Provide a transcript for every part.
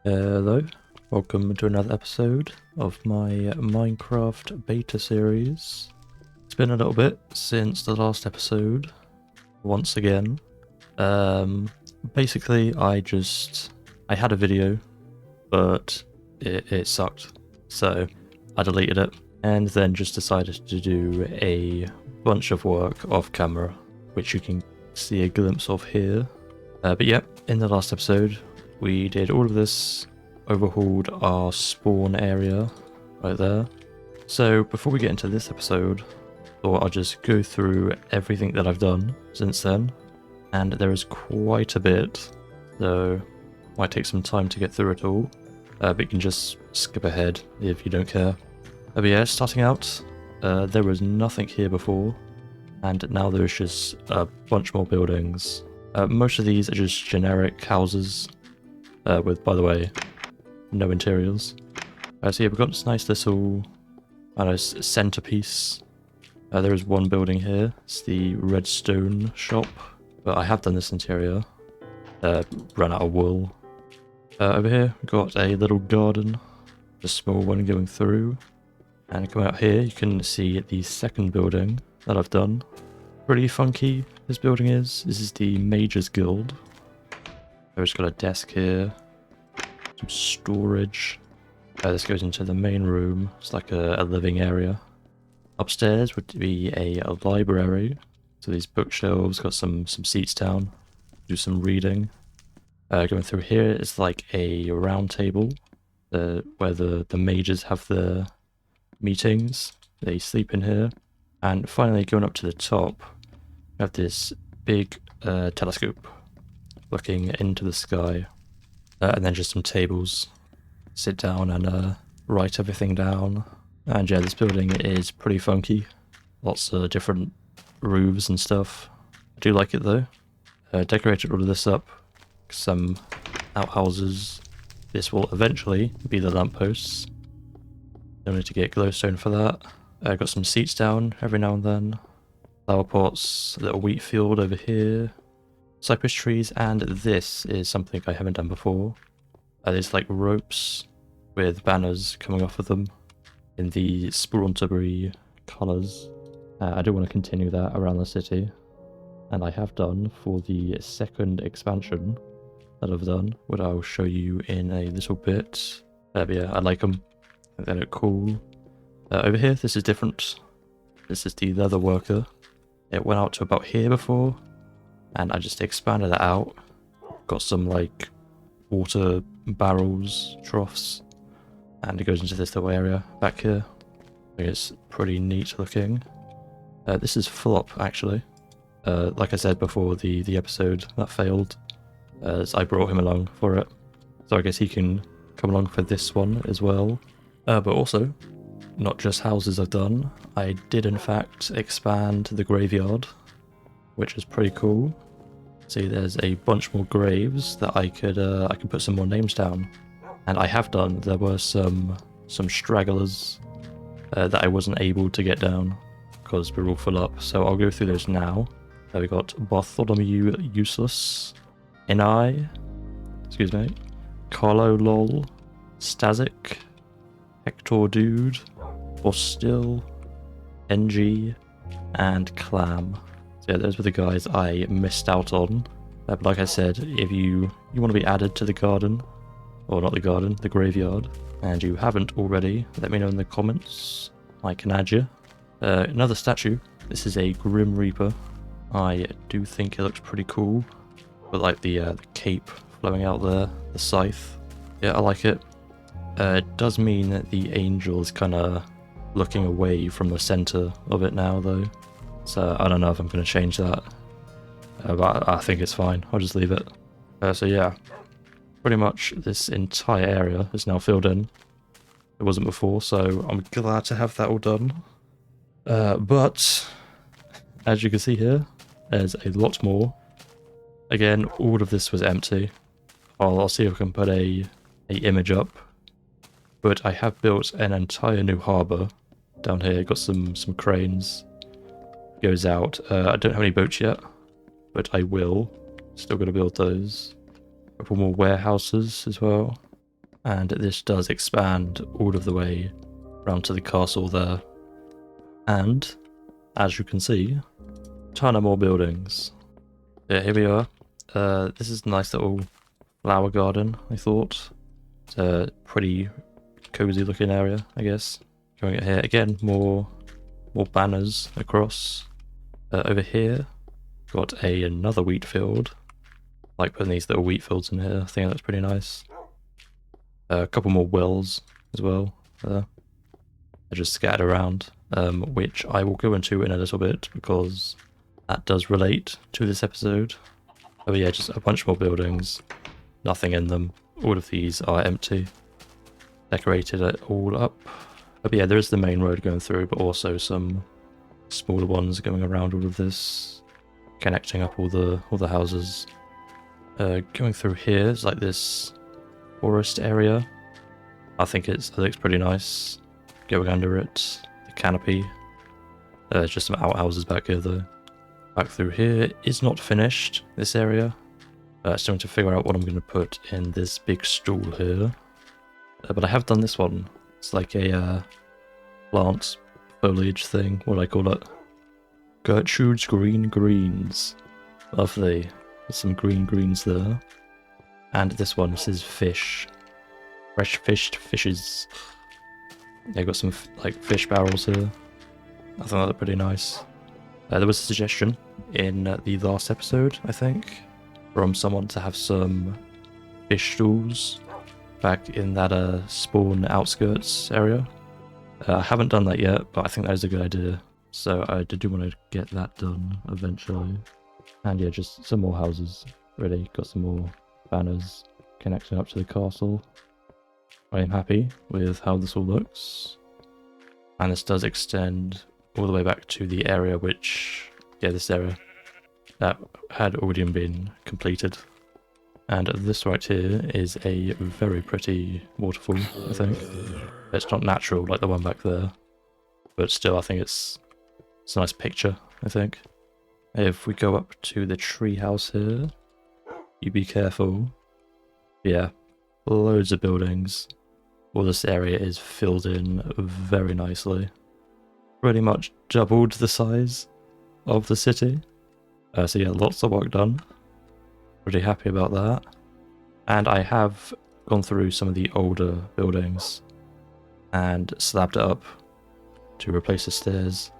Hello, welcome to another episode of my Minecraft beta series. It's been a little bit since the last episode, once again. Basically I had a video, but it sucked, so I deleted it, and then just decided to do a bunch of work off camera, which you can see a glimpse of here. But yeah, in the last episode, we did all of this, overhauled our spawn area right there. So before we get into this episode, I thought I'll just go through everything that I've done since then. And there is quite a bit, so might take some time to get through it all. But you can just skip ahead if you don't care. But yeah, starting out, there was nothing here before, and now there's just a bunch more buildings. Most of these are just generic houses, with, by the way, no interiors. So yeah, we've got this nice little centerpiece. There is one building here. It's the redstone shop, but I have done this interior. Ran out of wool. Over here, we've got a little garden, a small one going through. And coming out here, you can see the second building that I've done. Pretty funky, this building is. This is the Mage's Guild. I've just got a desk here, some storage. This goes into the main room. It's like a living area. Upstairs would be a library. So these bookshelves, got some seats down, do some reading. Going through here is like a round table where the mages have their meetings. They sleep in here. And finally, going up to the top, we have this big telescope looking into the sky. And then just some tables. Sit down and write everything down. And yeah, this building is pretty funky. Lots of different roofs and stuff. I do like it though. Decorated all of this up. Some outhouses. This will eventually be the lampposts. Don't need to get glowstone for that. Got some seats down every now and then. Flower pots, a little wheat field over here. Cypress trees, and this is something I haven't done before. There's like ropes with banners coming off of them in the Spawnterbury colours. I do want to continue that around the city, and I have done for the second expansion that I've done, what I'll show you in a little bit. But yeah, I like them. I think they look cool. Over here, this is different. This is the leather worker. It went out to about here before, and I just expanded it out. Got some like water barrels, troughs, and it goes into this little area back here. I think it's pretty neat looking. This is full up actually. Like I said before, the episode that failed, I brought him along for it, so I guess he can come along for this one as well. But also, not just houses I've done, I did in fact expand the graveyard, which is pretty cool. See, there's a bunch more graves that I could put some more names down, and I have done. There were some stragglers that I wasn't able to get down because we're all full up. So I'll go through those now. We got Bartholomew Useless, Ni, excuse me, Carlo Lol, Static, Hector Dude, Bostil, NG, and Clam. So yeah, those were the guys I missed out on. But like I said, if you want to be added to the garden, or not the garden, the graveyard, and you haven't already, let me know in the comments. I can add you. Another statue. This is a Grim Reaper. I do think it looks pretty cool. But like the cape flowing out there, the scythe. Yeah, I like it. It does mean that the angel is kind of looking away from the center of it now though. So I don't know if I'm going to change that. But I think it's fine. I'll just leave it. So yeah, pretty much this entire area is now filled in. It wasn't before, so I'm glad to have that all done. But as you can see here, there's a lot more. Again, all of this was empty. I'll see if I can put a image up. But I have built an entire new harbour down here. Got some cranes. Goes out. I don't have any boats yet, but I will. Still got to build those. A couple more warehouses as well. And this does expand all of the way around to the castle there. And, as you can see, a ton of more buildings. Yeah, here we are. This is a nice little flower garden, I thought. It's a pretty cozy looking area, I guess. Going it here again, more banners across. Over here, got another wheat field. I like putting these little wheat fields in here. I think that's pretty nice. A couple more wells as well. They're just scattered around, which I will go into in a little bit because that does relate to this episode. Oh yeah, just a bunch more buildings. Nothing in them. All of these are empty. Decorated it all up. But yeah, there is the main road going through, but also some smaller ones going around all of this, connecting up all the houses. Going through here is like this forest area. I think it looks pretty nice. Going under it, the canopy. Just some outhouses back here though. Back through here is not finished, this area. Still need to figure out what I'm going to put in this big stool here. But I have done this one. It's like a plant foliage thing. What do I call it? Gertrude's Green Greens. Lovely. There's some green greens there. And this one, this is fish. Fresh fished fishes. Yeah, got some like fish barrels here. I thought that looked pretty nice. There was a suggestion in the last episode, I think, from someone to have some fish stools back in that spawn outskirts area. I haven't done that yet, but I think that is a good idea. So I do want to get that done eventually. And yeah, just some more houses. Really, got some more banners connecting up to the castle. I am happy with how this all looks. And this does extend all the way back to the area which, yeah, this area that had already been completed. And this right here is a very pretty waterfall, I think. It's not natural like the one back there, but still I think it's a nice picture, I think. If we go up to the tree house here, you be careful. Yeah, loads of buildings. All this area is filled in very nicely. Pretty much doubled the size of the city. So yeah, lots of work done. Pretty happy about that. And I have gone through some of the older buildings and slabbed it up to replace the stairs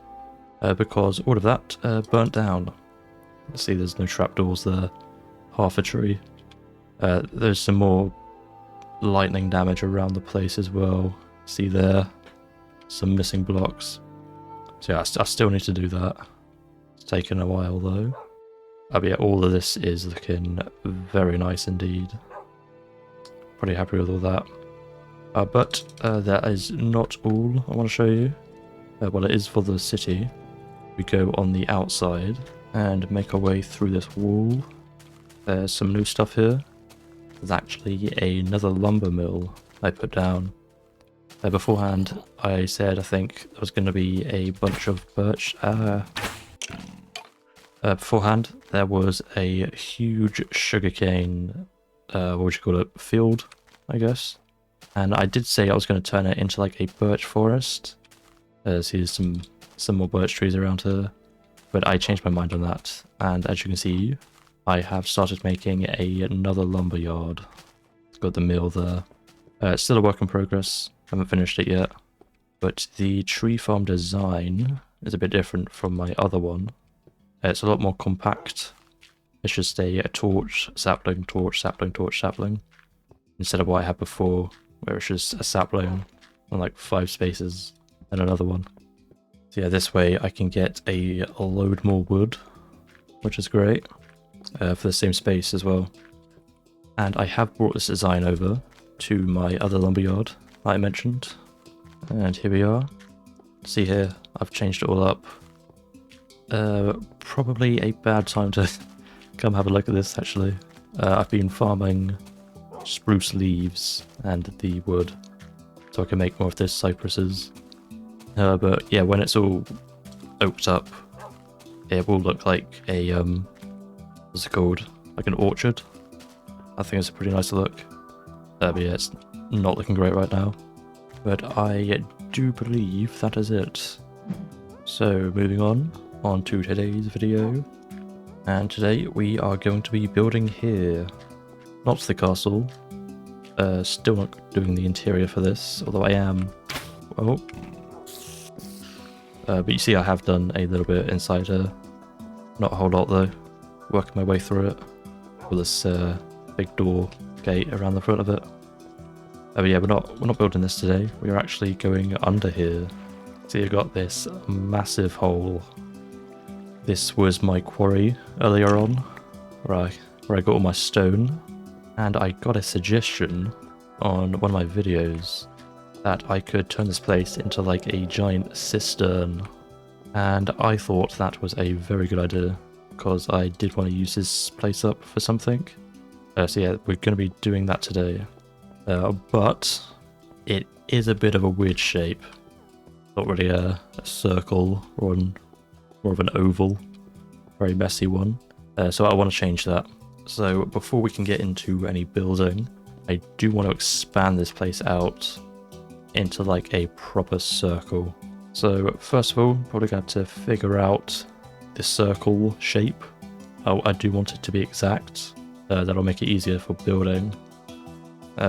because all of that burnt down. See, there's no trapdoors there. Half a tree. There's some more lightning damage around the place as well. See there, some missing blocks. So yeah, I still need to do that. It's taken a while though. But yeah, all of this is looking very nice indeed. Pretty happy with all that. But that is not all I want to show you. Well, it is for the city. We go on the outside and make our way through this wall. There's some new stuff here. There's actually another lumber mill I put down. Beforehand, I said I think there was going to be a bunch of birch. Beforehand, there was a huge sugarcane, what would you call it, field, I guess. And I did say I was going to turn it into like a birch forest. See, there's some more birch trees around here. But I changed my mind on that. And as you can see, I have started making another lumber yard. It's got the mill there. It's still a work in progress. Haven't finished it yet. But the tree farm design is a bit different from my other one. It's a lot more compact. It's just a torch, sapling, torch, sapling, torch, sapling. Instead of what I had before, where it's just a sapling on like 5 spaces and another one. So yeah, this way I can get a load more wood, which is great, for the same space as well. And I have brought this design over to my other lumberyard that I mentioned. And here we are. See here, I've changed it all up. Probably a bad time to come have a look at this actually. I've been farming spruce leaves and the wood so I can make more of those cypresses. But yeah, when it's all oaked up, it will look like a, what's it called? Like an orchard. I think it's a pretty nice look. But yeah, it's not looking great right now. But I do believe that is it. So moving on to today's video. And today we are going to be building here. Not the castle. Still not doing the interior for this, although I am. Oh. But you see I have done a little bit inside here. Not a whole lot though. Working my way through it. With this big door gate around the front of it. But yeah, we're not building this today. We are actually going under here. So you've got this massive hole. This was my quarry earlier on, where I got all my stone. And I got a suggestion on one of my videos that I could turn this place into like a giant cistern. And I thought that was a very good idea, because I did want to use this place up for something. So yeah, we're going to be doing that today. But it is a bit of a weird shape. Not really a circle or more of an oval. Very messy one. So I want to change that. So before we can get into any building, I do want to expand this place out into like a proper circle. So first of all, probably going to figure out the circle shape. Oh, I do want it to be exact. That'll make it easier for building.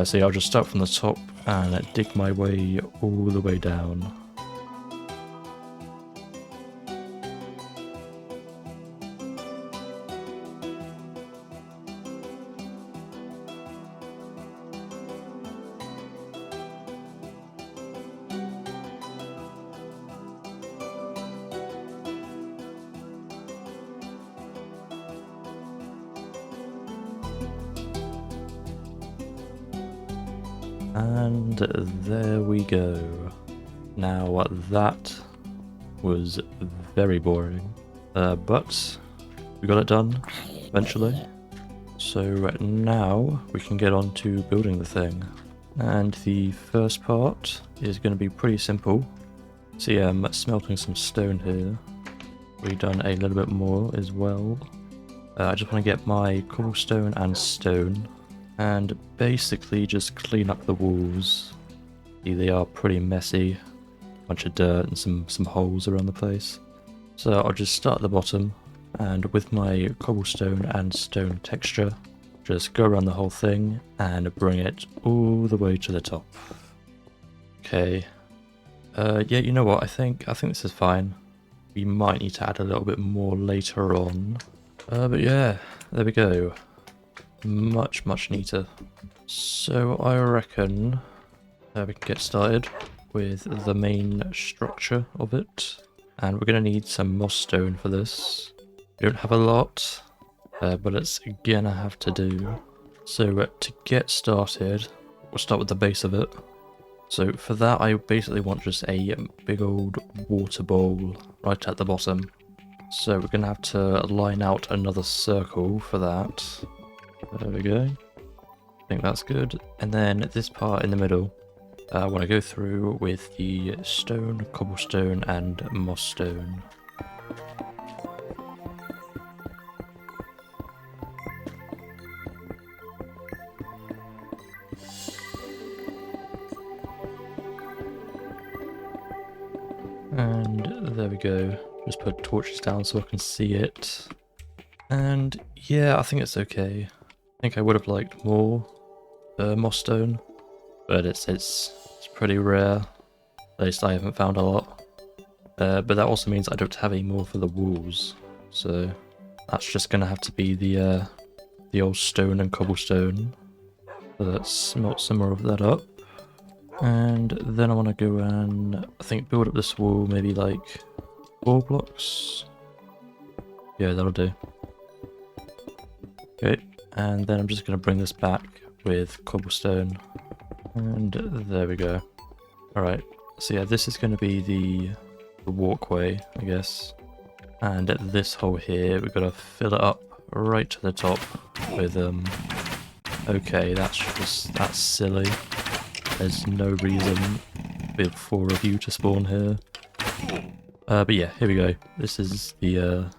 So yeah, I'll just start from the top and dig my way all the way down. And there we go. Now that was very boring, but we got it done eventually. So now we can get on to building the thing. And the first part is going to be pretty simple. See, I'm smelting some stone here. We've done a little bit more as well. I just want to get my cobblestone and stone. And basically just clean up the walls. See, they are pretty messy. Bunch of dirt and some holes around the place. So I'll just start at the bottom, and with my cobblestone and stone texture, just go around the whole thing and bring it all the way to the top. Okay. Yeah, you know what? I think this is fine. We might need to add a little bit more later on. But yeah, there we go. Much neater. So I reckon we can get started with the main structure of it, and we're going to need some moss stone for this. We don't have a lot, but it's gonna have to do. So to get started, we'll start with the base of it. So for that, I basically want just a big old water bowl right at the bottom. So we're going to have to line out another circle for that. There we go. I think that's good. And then this part in the middle, I want to go through with the stone, cobblestone, and moss stone. And there we go. Just put torches down so I can see it. And yeah, I think it's okay. I think I would have liked more moss stone, but it's pretty rare. At least I haven't found a lot. But that also means I don't have any more for the walls, so that's just gonna have to be the old stone and cobblestone. So let's smelt some more of that up, and then I want to go and I think build up this wall maybe like 4 blocks. Yeah, that'll do. Okay. And then I'm just going to bring this back with cobblestone. And there we go. Alright, so yeah, this is going to be the walkway, I guess. And this hole here, we've got to fill it up right to the top with, okay, that's silly. There's no reason for 4 of you to spawn here. But yeah, here we go. This is the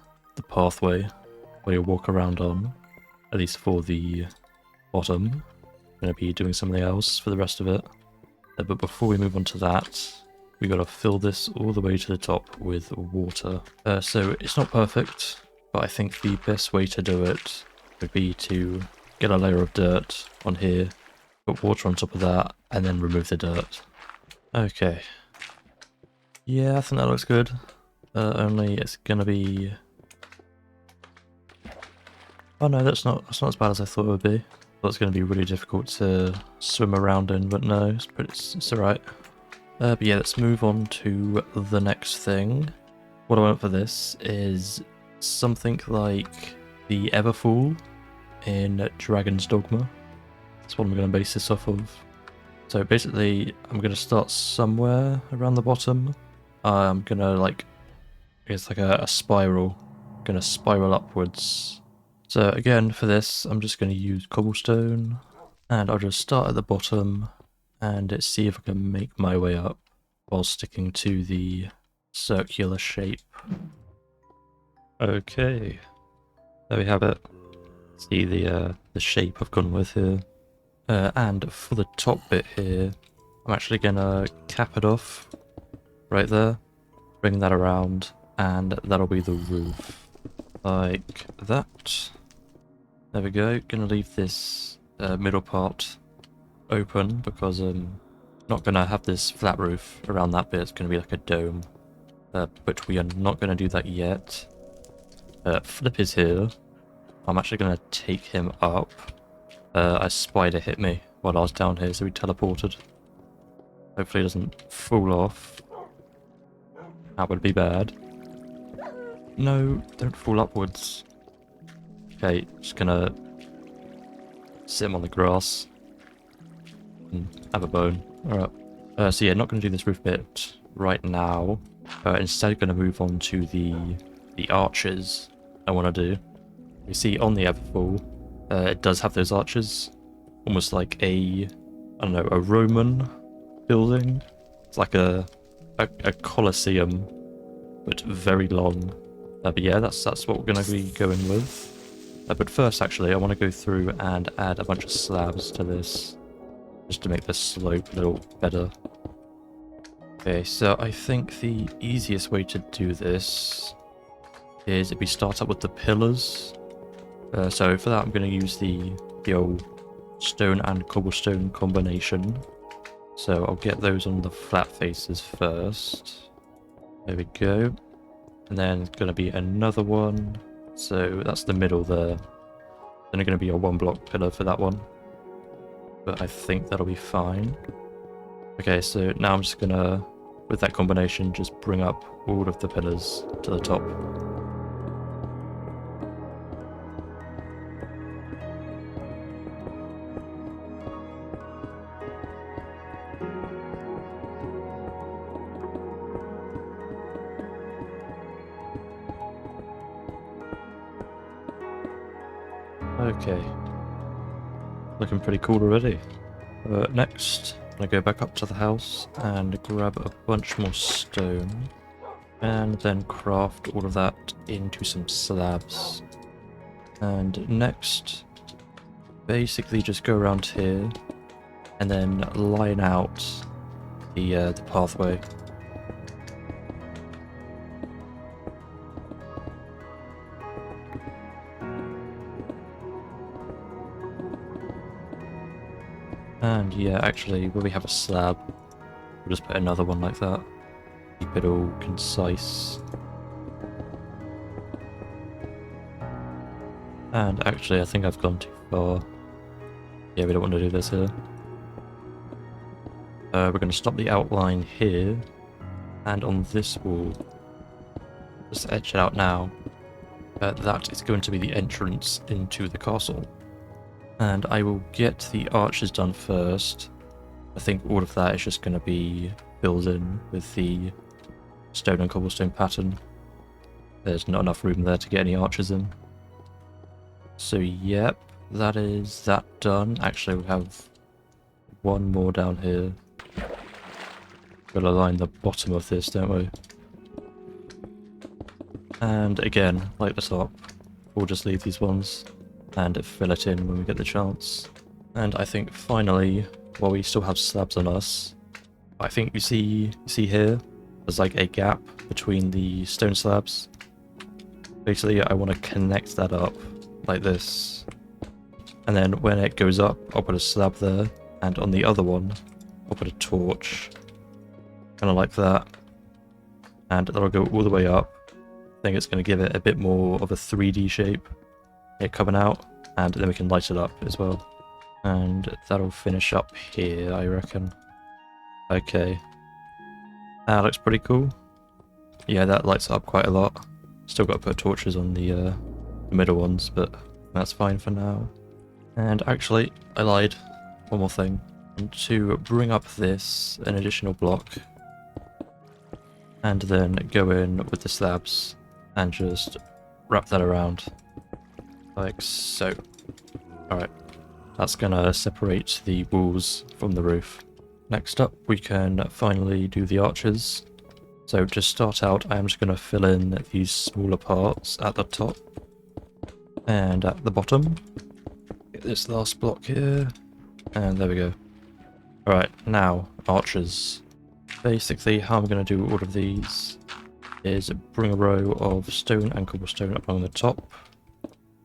pathway where you walk around on. At least for the bottom. going to be doing something else for the rest of it. But before we move on to that, we got to fill this all the way to the top with water. So it's not perfect, but I think the best way to do it would be to get a layer of dirt on here, put water on top of that, and then remove the dirt. Okay. Yeah, I think that looks good. Only it's gonna be... Oh no, that's not as bad as I thought it would be. Thought it's gonna be really difficult to swim around in, but no, it's alright. But yeah, let's move on to the next thing. What I want for this is something like the Everfall in Dragon's Dogma. That's what I'm going to base this off of. So basically, I'm going to start somewhere around the bottom. I'm going to it's like a spiral. I'm going to spiral upwards. So again, for this, I'm just going to use cobblestone. And I'll just start at the bottom and see if I can make my way up while sticking to the circular shape. Okay, there we have it. See the shape I've gone with here. And for the top bit here, I'm actually gonna cap it off right there, bring that around, and that'll be the roof. Like that. There we go. Gonna leave this middle part open because I'm not gonna have this flat roof around that bit. It's gonna be like a dome, but we are not gonna do that yet. Flip is here. I'm actually gonna take him up. A spider hit me while I was down here, so he teleported. Hopefully he doesn't fall off. That would be bad. No, don't fall upwards. Okay, just gonna sit him on the grass. And have a bone. Alright. So yeah, not going to do this roof bit right now. Instead going to move on to the arches I want to do. You see on the Everfall, it does have those arches. Almost like a Roman building. It's like a Colosseum, but very long. But yeah, that's what we're going to be going with. But first, actually, I want to go through and add a bunch of slabs to this, just to make the slope a little better. Okay, so I think the easiest way to do this is if we start up with the pillars. So for that, I'm going to use the old stone and cobblestone combination. So I'll get those on the flat faces first. There we go. And then it's going to be another one. So that's the middle there. Then it's going to be a 1-block pillar for that one. But I think that'll be fine. Okay, so now I'm just going to, with that combination, just bring up all of the pillars to the top. Okay, looking pretty cool already. Next, I'm going to go back up to the house and grab a bunch more stone and then craft all of that into some slabs. And next, basically just go around here and then line out the pathway. And yeah, actually, where we have a slab, we'll just put another one like that. Keep it all concise. And actually, I think I've gone too far. Yeah, we don't want to do this here. We're going to stop the outline here. And on this wall, just etch it out now. That is going to be the entrance into the castle. And I will get the arches done first. I think all of that is just going to be filled in with the stone and cobblestone pattern. There's not enough room there to get any arches in. So yep, that is that done. Actually, we have one more down here. Gotta line the bottom of this, don't we? And again, like the top, we'll just leave these ones and fill it in when we get the chance. And I think finally, while we still have slabs on us, I think you see here, there's like a gap between the stone slabs. Basically, I want to connect that up like this. And then when it goes up, I'll put a slab there, and on the other one, I'll put a torch. Kind of like that. And that'll go all the way up. I think it's going to give it a bit more of a 3D shape. It coming out, and then we can light it up as well. And that'll finish up here, I reckon. Okay. That looks pretty cool. Yeah, that lights up quite a lot. Still got to put torches on the middle ones, but that's fine for now. And actually, I lied. One more thing. And to bring up this, an additional block, and then go in with the slabs and just wrap that around. Like so. Alright. That's gonna separate the walls from the roof. Next up, we can finally do the arches. So to start out, I'm just gonna fill in these smaller parts at the top and at the bottom. Get this last block here, and there we go. Alright, now, arches. Basically, how I'm gonna do all of these is bring a row of stone and cobblestone along the top.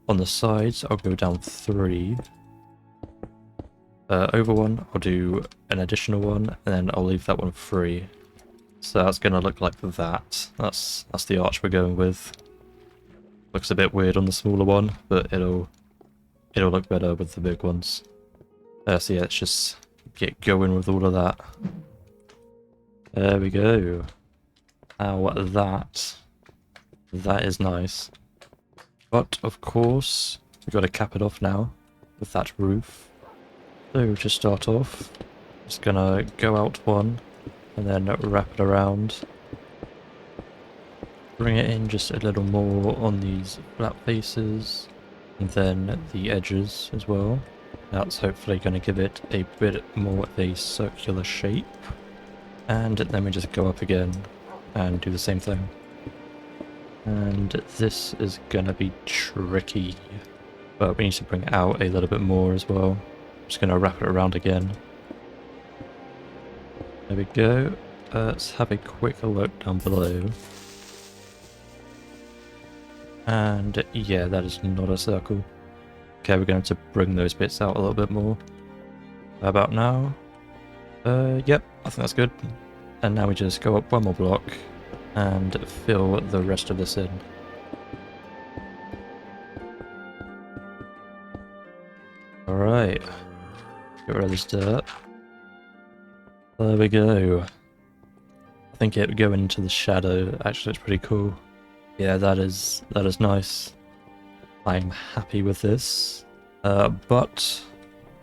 On the sides, I'll go down 3. Over one, I'll do an additional one, and then I'll leave that one free. So that's going to look like that. That's the arch we're going with. Looks a bit weird on the smaller one, but it'll look better with the big ones. So yeah, let's just get going with all of that. There we go. Now that is nice. But of course, we've got to cap it off now with that roof. So to start off, just gonna go out one and then wrap it around. Bring it in just a little more on these flat faces and then the edges as well. That's hopefully going to give it a bit more of a circular shape. And then we just go up again and do the same thing. And this is going to be tricky, but we need to bring it out a little bit more as well. Just going to wrap it around again. There we go. Let's have a quick look down below. And yeah, that is not a circle. Okay, we're going to bring those bits out a little bit more. How about now? Yep, I think that's good. And now we just go up one more block and fill the rest of this in. Alright. Get rid of this dirt. There we go. I think it would go into the shadow. Actually, it's pretty cool. Yeah, that is nice. I'm happy with this. But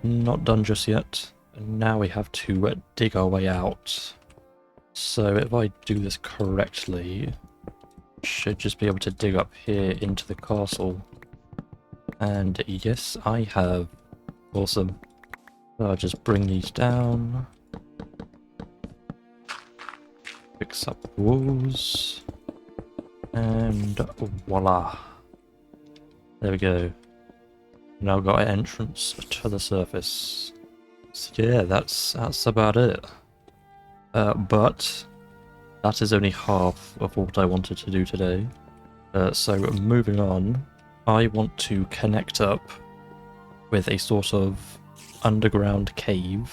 not done just yet. Now we have to dig our way out. So if I do this correctly, should just be able to dig up here into the castle. And yes, I have. Awesome. So I'll just bring these down. Fix up the walls. And voila. There we go. Now got an entrance to the surface. So yeah, that's about it. But that is only half of what I wanted to do today. So moving on, I want to connect up with a sort of underground cave,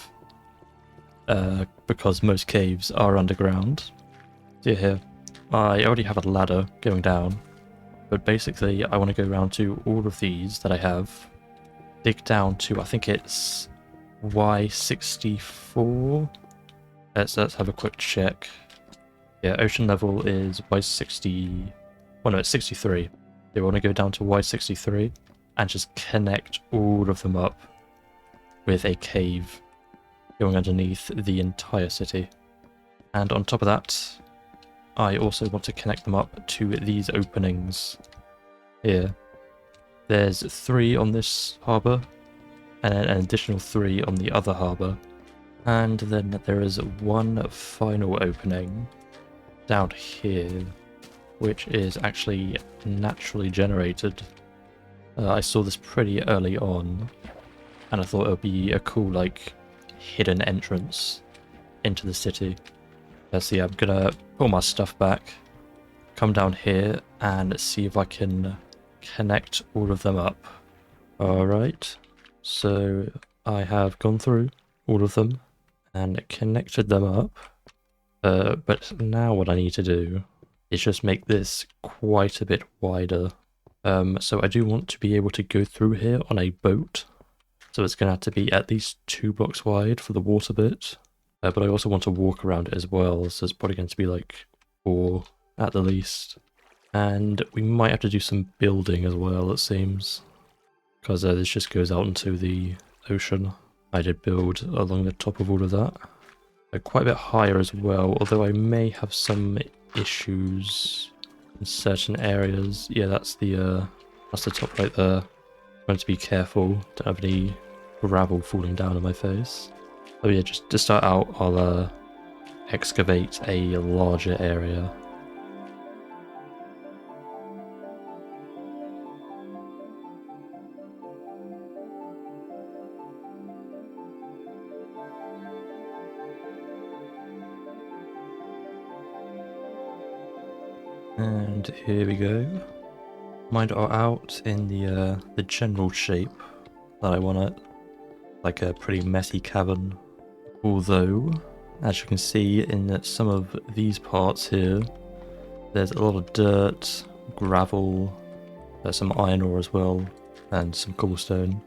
because most caves are underground. See here, I already have a ladder going down, but basically I want to go around to all of these that I have, dig down to, I think it's Y64. Let's have a quick check. Yeah, ocean level is Y60. Well, no, it's 63. We want to go down to Y63 and just connect all of them up with a cave going underneath the entire city. And on top of that, I also want to connect them up to these openings here. There's 3 on this harbour, and then an additional 3 on the other harbour. And then there is one final opening down here, which is actually naturally generated. I saw this pretty early on, and I thought it would be a cool like hidden entrance into the city. So yeah, I'm gonna pull my stuff back, come down here and see if I can connect all of them up. Alright, so I have gone through all of them and connected them up, but now what I need to do is just make this quite a bit wider. So I do want to be able to go through here on a boat, so it's going to have to be at least 2 blocks wide for the water bit, but I also want to walk around it as well, so it's probably going to be like 4 at the least. And we might have to do some building as well, it seems, because this just goes out into the ocean. I did build along the top of all of that. Quite a bit higher as well, although I may have some issues in certain areas. Yeah, that's the top right there. I'm going to be careful, don't have any gravel falling down on my face. Oh yeah, just to start out, I'll excavate a larger area. And here we go. Mine are out in the general shape that I want it, like a pretty messy cavern. Although, as you can see in some of these parts here, there's a lot of dirt, gravel, there's some iron ore as well, and some cobblestone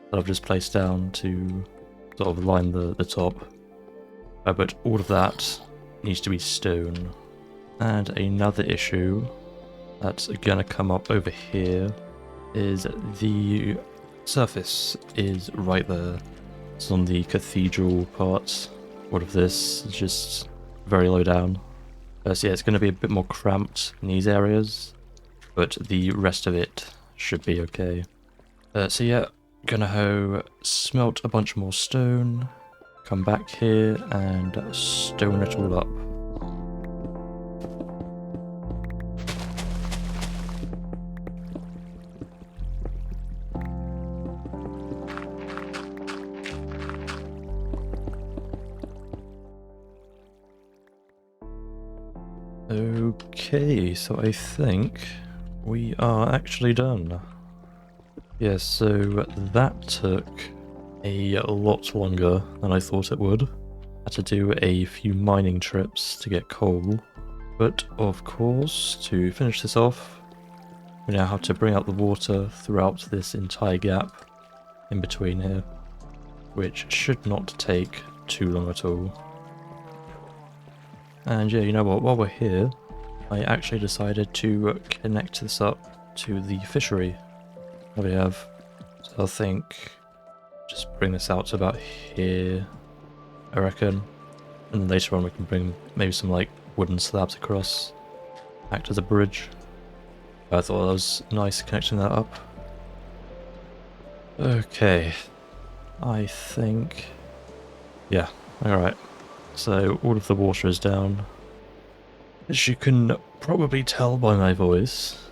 that I've just placed down to sort of line the top. But all of that needs to be stone. And another issue that's gonna come up over here is the surface is right there. It's on the cathedral part. All of this is just very low down. So yeah, it's gonna be a bit more cramped in these areas, but the rest of it should be okay. So yeah, gonna smelt a bunch more stone, come back here and stone it all up. Okay, so I think we are actually done. Yeah, so that took a lot longer than I thought it would. I had to do a few mining trips to get coal, but of course, to finish this off, we now have to bring out the water throughout this entire gap in between here, which should not take too long at all. And yeah, you know what, while we're here, I actually decided to connect this up to the fishery that we have. So I think just bring this out to about here, I reckon. And then later on we can bring maybe some like wooden slabs across, act as a bridge. I thought that was nice connecting that up. Okay, I think, yeah, alright. So all of the water is down. As you can probably tell by my voice,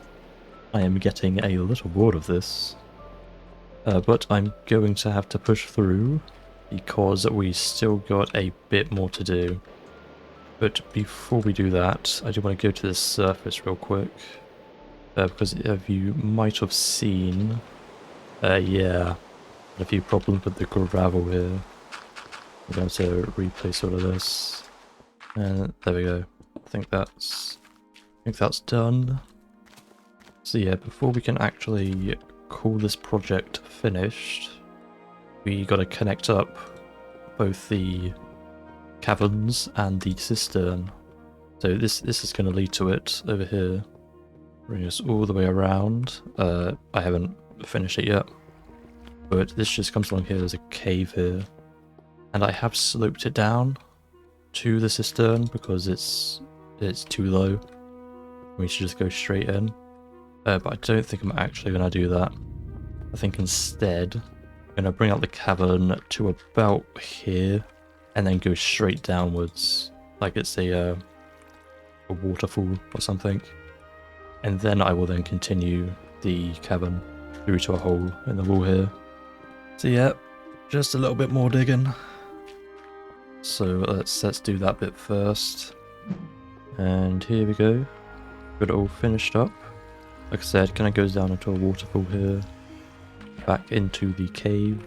I am getting a little bored of this. But I'm going to have to push through because we still got a bit more to do. But before we do that, I do want to go to the surface real quick. Because if you might have seen, yeah, a few problems with the gravel here. I'm going to replace all of this, and there we go. I think that's done. So yeah, before we can actually call this project finished, we got to connect up both the caverns and the cistern. So this is going to lead to it over here. Bring us all the way around. I haven't finished it yet, but this just comes along here. There's a cave here. And I have sloped it down to the cistern because it's too low. We should just go straight in. But I don't think I'm actually going to do that. I think instead I'm going to bring out the cavern to about here and then go straight downwards like it's a waterfall or something. And then I will then continue the cavern through to a hole in the wall here. So yeah, just a little bit more digging. So let's do that bit first. And here we go. Got it all finished up. Like I said, kind of goes down into a waterfall here, back into the cave,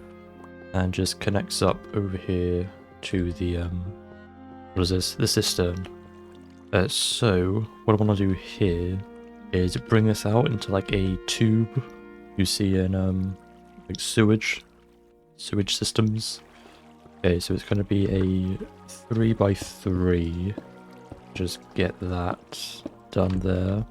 and just connects up over here to the what is this? The cistern. So what I want to do here is bring this out into like a tube you see in like sewage systems. Okay, so it's going to be a 3x3. Just get that done there.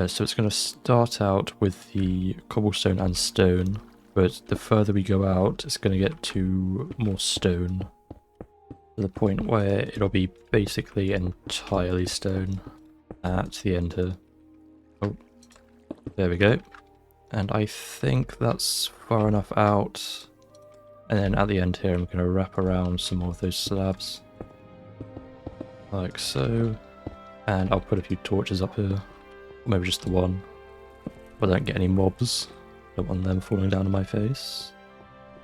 So it's going to start out with the cobblestone and stone, but the further we go out, it's going to get to more stone, to the point where it'll be basically entirely stone at the end here. Oh, there we go. And I think that's far enough out. And then at the end here, I'm going to wrap around some more of those slabs. Like so. And I'll put a few torches up here. Or maybe just the one. But I don't get any mobs. Don't want them falling down on my face.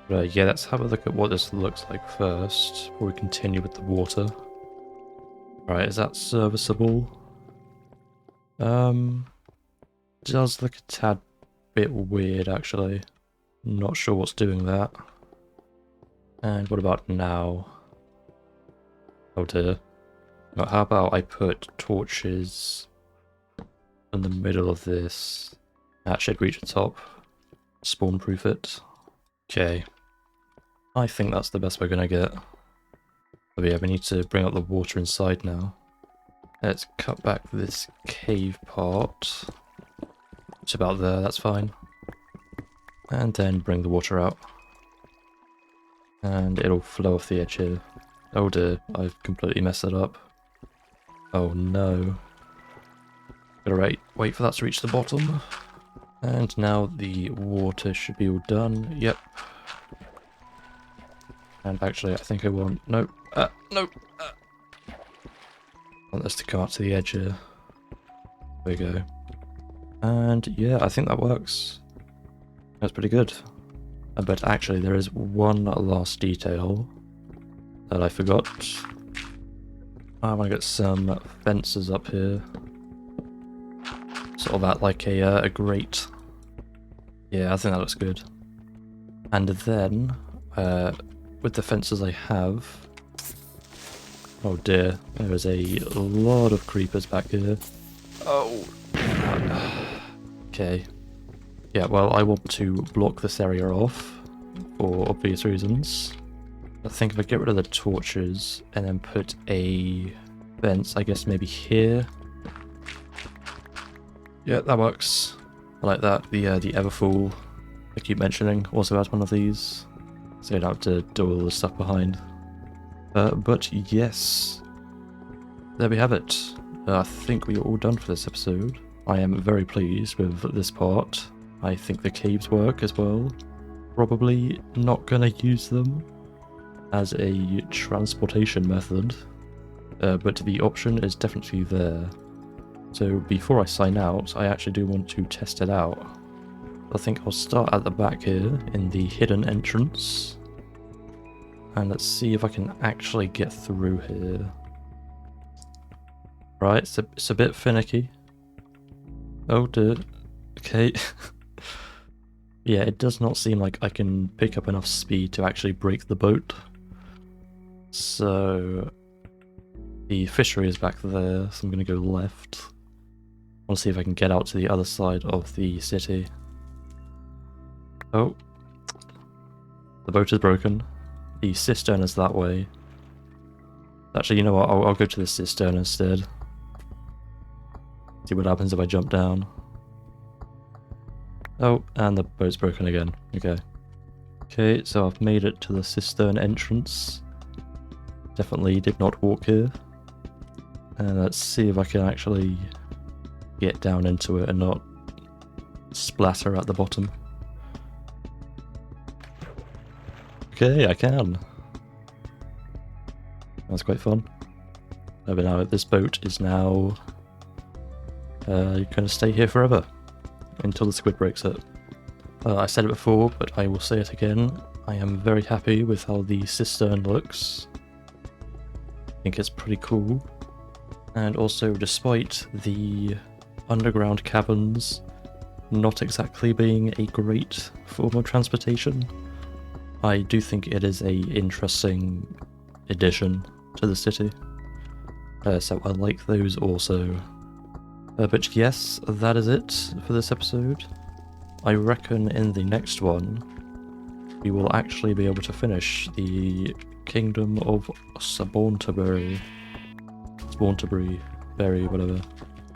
But yeah, let's have a look at what this looks like first, before we continue with the water. Alright, is that serviceable? Does look a tad bit weird, actually. Not sure what's doing that. And what about now? Oh dear. Now, how about I put torches in the middle of this? That should reach the top. Spawn proof it. Okay. I think that's the best we're gonna get. But yeah, we need to bring up the water inside now. Let's cut back this cave part. It's about there, that's fine. And then bring the water out. And it'll flow off the edge here. Oh dear, I've completely messed it up. Oh no. Gotta wait for that to reach the bottom. And now the water should be all done. Yep. And actually, I think I want... No. No. I want this to come up to the edge here. There we go. And yeah, I think that works. That's pretty good. But actually, there is one last detail that I forgot. I want to get some fences up here. Sort of at like a grate. Yeah, I think that looks good. And then, with the fences I have... Oh dear, there is a lot of creepers back here. Oh! Okay. Yeah, well, I want to block this area off, for obvious reasons. I think if I get rid of the torches, and then put a fence, I guess maybe here. Yeah, that works. I like that. The Everfool, I keep mentioning, also has one of these. So you don't have to do all the stuff behind. But yes, there we have it. I think we are all done for this episode. I am very pleased with this part. I think the caves work as well. Probably not gonna use them as a transportation method, but the option is definitely there. So before I sign out, I actually do want to test it out. I think I'll start at the back here in the hidden entrance. And let's see if I can actually get through here. Right, it's a bit finicky. Oh dear. Okay. Yeah, it does not seem like I can pick up enough speed to actually break the boat. So the fishery is back there, so I'm going to go left. I want to see if I can get out to the other side of the city. Oh. The boat is broken. The cistern is that way. Actually, you know what? I'll go to the cistern instead. See what happens if I jump down. Oh, and the boat's broken again. Okay. Okay, so I've made it to the cistern entrance. Definitely did not walk here. And let's see if I can actually get down into it and not splatter at the bottom. Okay, I can. That's quite fun. But now this boat is now going to stay here forever until the squid breaks it. I said it before, but I will say it again. I am very happy with how the Cistern looks. I think it's pretty cool. And also, despite the underground caverns not exactly being a great form of transportation, I do think it is a interesting addition to the city. So I like those also. But yes, that is it for this episode. I reckon in the next one, we will actually be able to finish the Kingdom of Spawnterbury. Berry, whatever.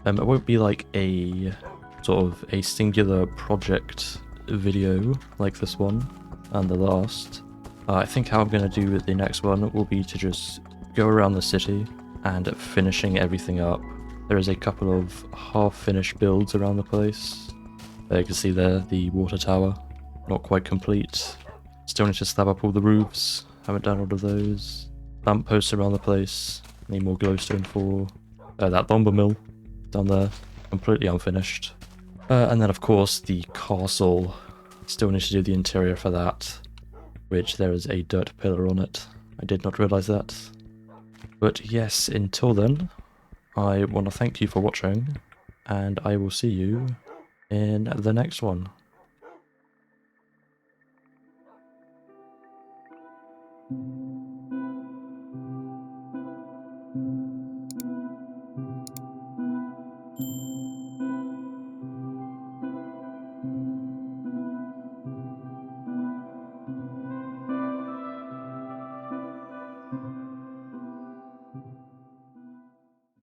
It won't be like a sort of a singular project video like this one and the last. I think how I'm going to do the next one will be to just go around the city and finishing everything up. There is a couple of half-finished builds around the place. You can see there the water tower, not quite complete. Still need to slab up all the roofs, haven't done all of those. Lampposts around the place, need more glowstone for that lumber mill down there, completely unfinished. And then of course the castle, still need to do the interior for that, which there is a dirt pillar on it. I did not realise that. But yes, until then, I want to thank you for watching, and I will see you in the next one.